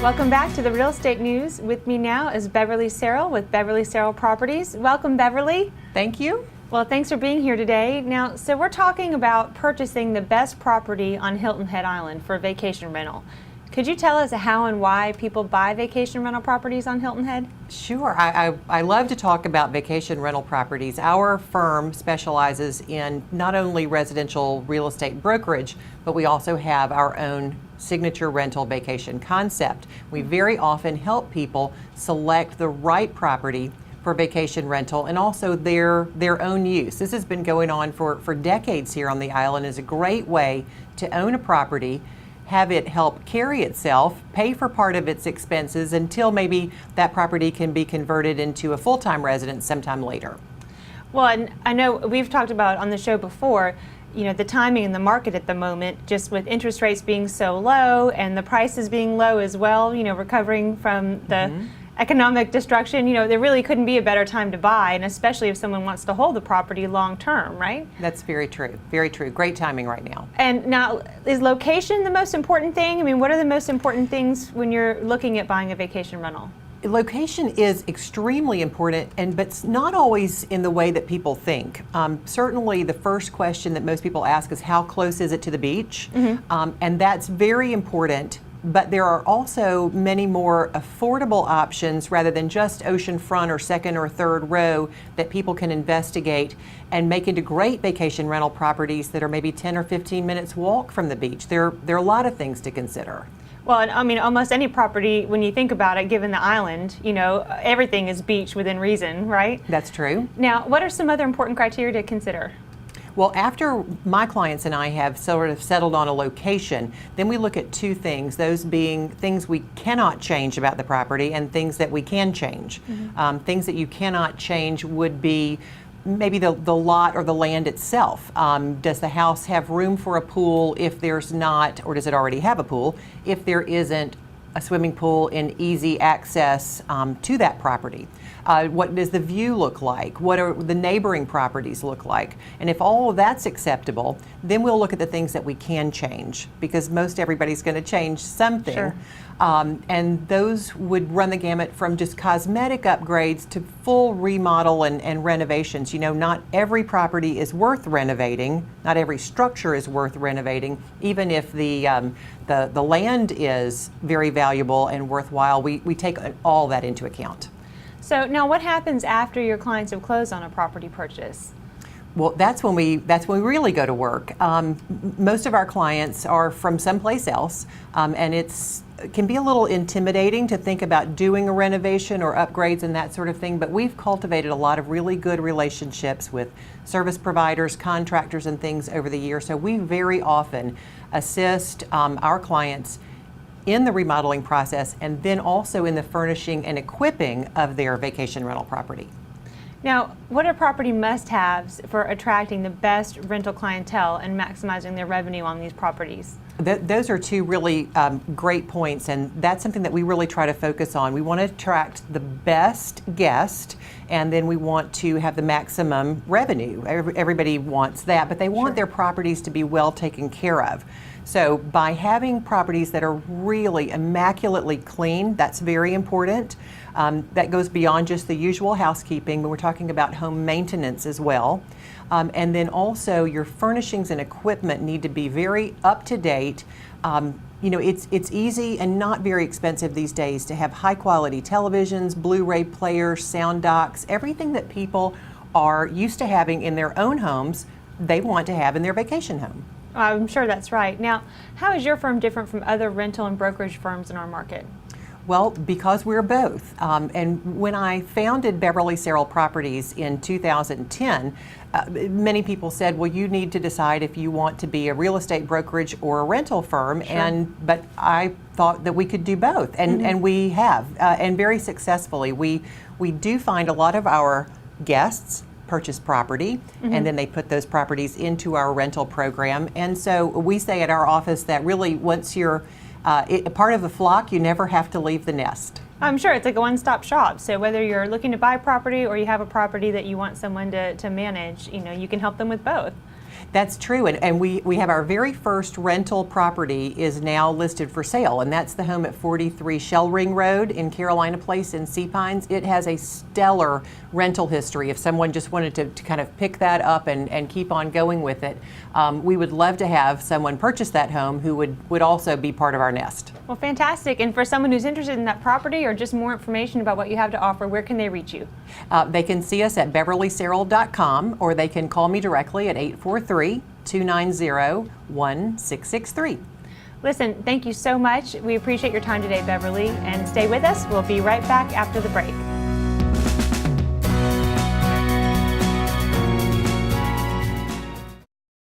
Welcome back to the Real Estate News. With me now is Beverly Serral with Beverly Serral Properties. Welcome, Beverly. Thank you. Well, thanks for being here today. Now, so we're talking about purchasing the best property on Hilton Head Island for vacation rental. Could you tell us how and why people buy vacation rental properties on Hilton Head? Sure. I love to talk about vacation rental properties. Our firm specializes in not only residential real estate brokerage, but we also have our own signature rental vacation concept. We very often help people select the right property for vacation rental and also their own use. This has been going on for decades here on the island. It's a great way to own a property, have it help carry itself, pay for part of its expenses until maybe that property can be converted into a full-time residence sometime later. Well, and I know we've talked about on the show before, you know, the timing in the market at the moment, just with interest rates being so low and the prices being low as well, you know, recovering from the economic destruction, you know, there really couldn't be a better time to buy, and especially if someone wants to hold the property long term, right? That's very true. Very true. Great timing right now. And now, is location the most important thing? I mean, what are the most important things when you're looking at buying a vacation rental? Location is extremely important, but it's not always in the way that people think. Certainly the first question that most people ask is how close is it to the beach? And that's very important, but there are also many more affordable options rather than just oceanfront or second or third row that people can investigate and make into great vacation rental properties that are maybe 10 or 15 minutes walk from the beach. There are a lot of things to consider. Well, I mean, almost any property, when you think about it, given the island, you know, everything is beach within reason, right? That's true. Now, what are some other important criteria to consider? Well, after my clients and I have sort of settled on a location, then we look at two things, those being things we cannot change about the property and things that we can change. Things that you cannot change would be maybe the lot or the land itself. Does the house have room for a pool? If there's not, or does it already have a pool? If there isn't a swimming pool in easy access to that property. What does the view look like? What are the neighboring properties look like? And if all of that's acceptable, then we'll look at the things that we can change, because most everybody's going to change something. Sure. And those would run the gamut from just cosmetic upgrades to full remodel and renovations. You know, not every property is worth renovating. Not every structure is worth renovating, even if the land is very valuable and worthwhile. We take all that into account. So now what happens after your clients have closed on a property purchase? Well, that's when we really go to work. Most of our clients are from someplace else, and it can be a little intimidating to think about doing a renovation or upgrades and that sort of thing, but we've cultivated a lot of really good relationships with service providers, contractors, and things over the years. So we very often assist our clients in the remodeling process and then also in the furnishing and equipping of their vacation rental property. Now, what are property must-haves for attracting the best rental clientele and maximizing their revenue on these properties? Those are two really great points, and that's something that we really try to focus on. We want to attract the best guest, and then we want to have the maximum revenue. Everybody wants that, but they want their properties to be well taken care of. So by having properties that are really immaculately clean, that's very important. That goes beyond just the usual housekeeping, but we're talking about home maintenance as well. And then also your furnishings and equipment need to be very up to date. You know, it's easy and not very expensive these days to have high quality televisions, Blu-ray players, sound docks, everything that people are used to having in their own homes, they want to have in their vacation home. I'm sure that's right. Now, how is your firm different from other rental and brokerage firms in our market? Well, because we're both. And when I founded Beverly Serral Properties in 2010, many people said, well, you need to decide if you want to be a real estate brokerage or a rental firm. Sure. But I thought that we could do both, and we have, and very successfully. We do find a lot of our guests purchase property, and then they put those properties into our rental program. And so we say at our office that really once you're a part of the flock, you never have to leave the nest. I'm sure it's like a one-stop shop. So whether you're looking to buy property or you have a property that you want someone to manage, you know, you can help them with both. That's true, and we have our very first rental property is now listed for sale, and that's the home at 43 Shell Ring Road in Carolina Place in Sea Pines. It has a stellar rental history. If someone just wanted to kind of pick that up and keep on going with it, we would love to have someone purchase that home who would also be part of our nest. Well, fantastic. And for someone who's interested in that property or just more information about what you have to offer, where can they reach you? They can see us at beverlyserral.com, or they can call me directly at 843-290-1663. Listen, thank you so much. We appreciate your time today, Beverly, and stay with us. We'll be right back after the break.